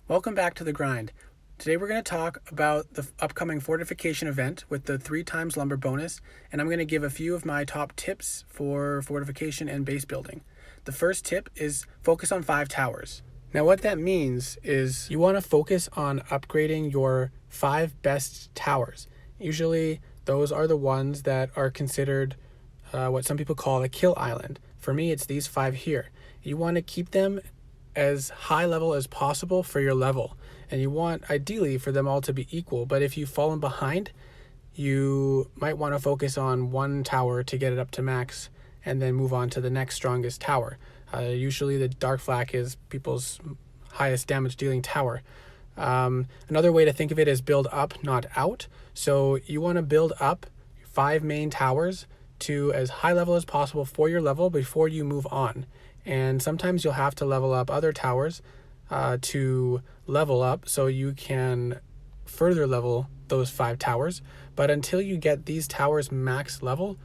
Welcome back to The Grind. Today we're going to talk about the upcoming fortification event with the 3x lumber bonus, and I'm going to give a few of my top tips for fortification and base building. The first tip is focus on 5 towers. Now what that means is you want to focus on upgrading your 5 best towers. Usually those are the ones that are considered what some people call a kill island. For me, it's these 5 here. You want to keep them as high level as possible for your level, and you want ideally for them all to be equal, but if you've fallen behind, you might want to focus on one tower to get it up to max and then move on to the next strongest tower. Usually the dark flak is people's highest damage dealing tower. Another way to think of it is build up, not out. So you want to build up 5 main towers to as high level as possible for your level before you move on. And sometimes you'll have to level up other towers to level up so you can further level those 5 towers. But until you get these towers max level,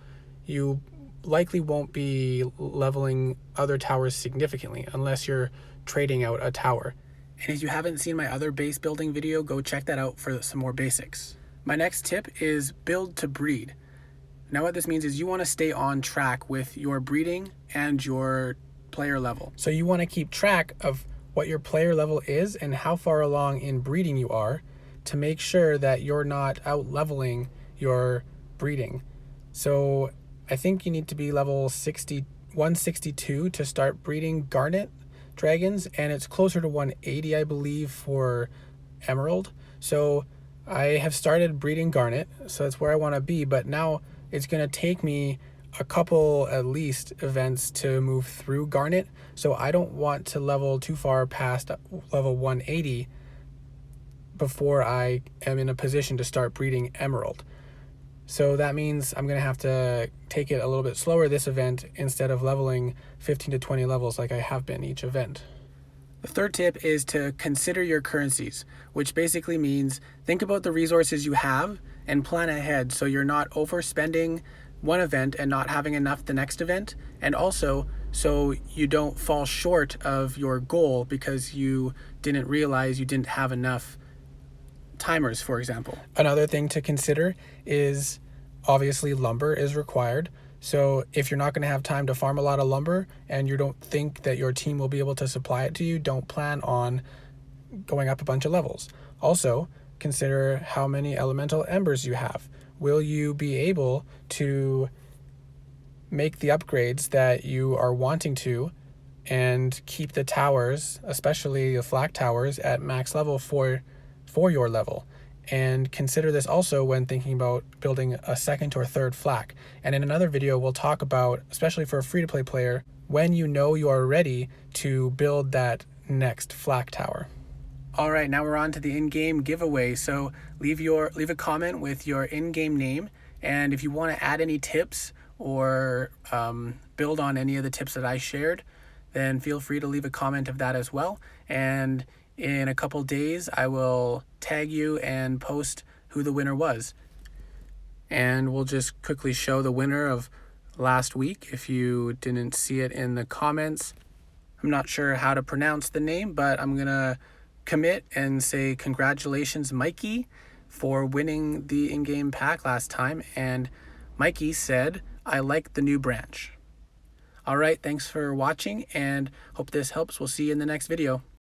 you likely won't be leveling other towers significantly unless you're trading out a tower. And if you haven't seen my other base building video, go check that out for some more basics. My next tip is build to breed. Now what this means is you want to stay on track with your breeding and your player level. So you want to keep track of what your player level is and how far along in breeding you are to make sure that you're not out leveling your breeding. So I think you need to be level 162 to start breeding garnet dragons, and it's closer to 180 I believe for emerald. So I have started breeding garnet, so that's where I want to be, but now it's going to take me a couple at least events to move through garnet, so I don't want to level too far past level 180 before I am in a position to start breeding emerald. So that means I'm going to have to take it a little bit slower this event instead of leveling 15 to 20 levels like I have been each event. The third tip is to consider your currencies, which basically means think about the resources you have and plan ahead so you're not overspending one event and not having enough the next event, and also so you don't fall short of your goal because you didn't realize you didn't have enough timers, for example. Another thing to consider is obviously lumber is required. So if you're not going to have time to farm a lot of lumber and you don't think that your team will be able to supply it to you, don't plan on going up a bunch of levels. Also, consider how many elemental embers you have. Will you be able to make the upgrades that you are wanting to and keep the towers, especially the flak towers, at max level for your level? And consider this also when thinking about building a second or third flak. And in another video, we'll talk about, especially for a free-to-play player, when you know you are ready to build that next flak tower. All right, now we're on to the in-game giveaway. So leave a comment with your in-game name, and if you want to add any tips or build on any of the tips that I shared, then feel free to leave a comment of that as well. And in a couple days, I will tag you and post who the winner was. And we'll just quickly show the winner of last week if you didn't see it in the comments. I'm not sure how to pronounce the name, but I'm gonna commit and say congratulations, Mikey, for winning the in-game pack last time. And Mikey said, "I like the new branch." All right, thanks for watching and hope this helps. We'll see you in the next video.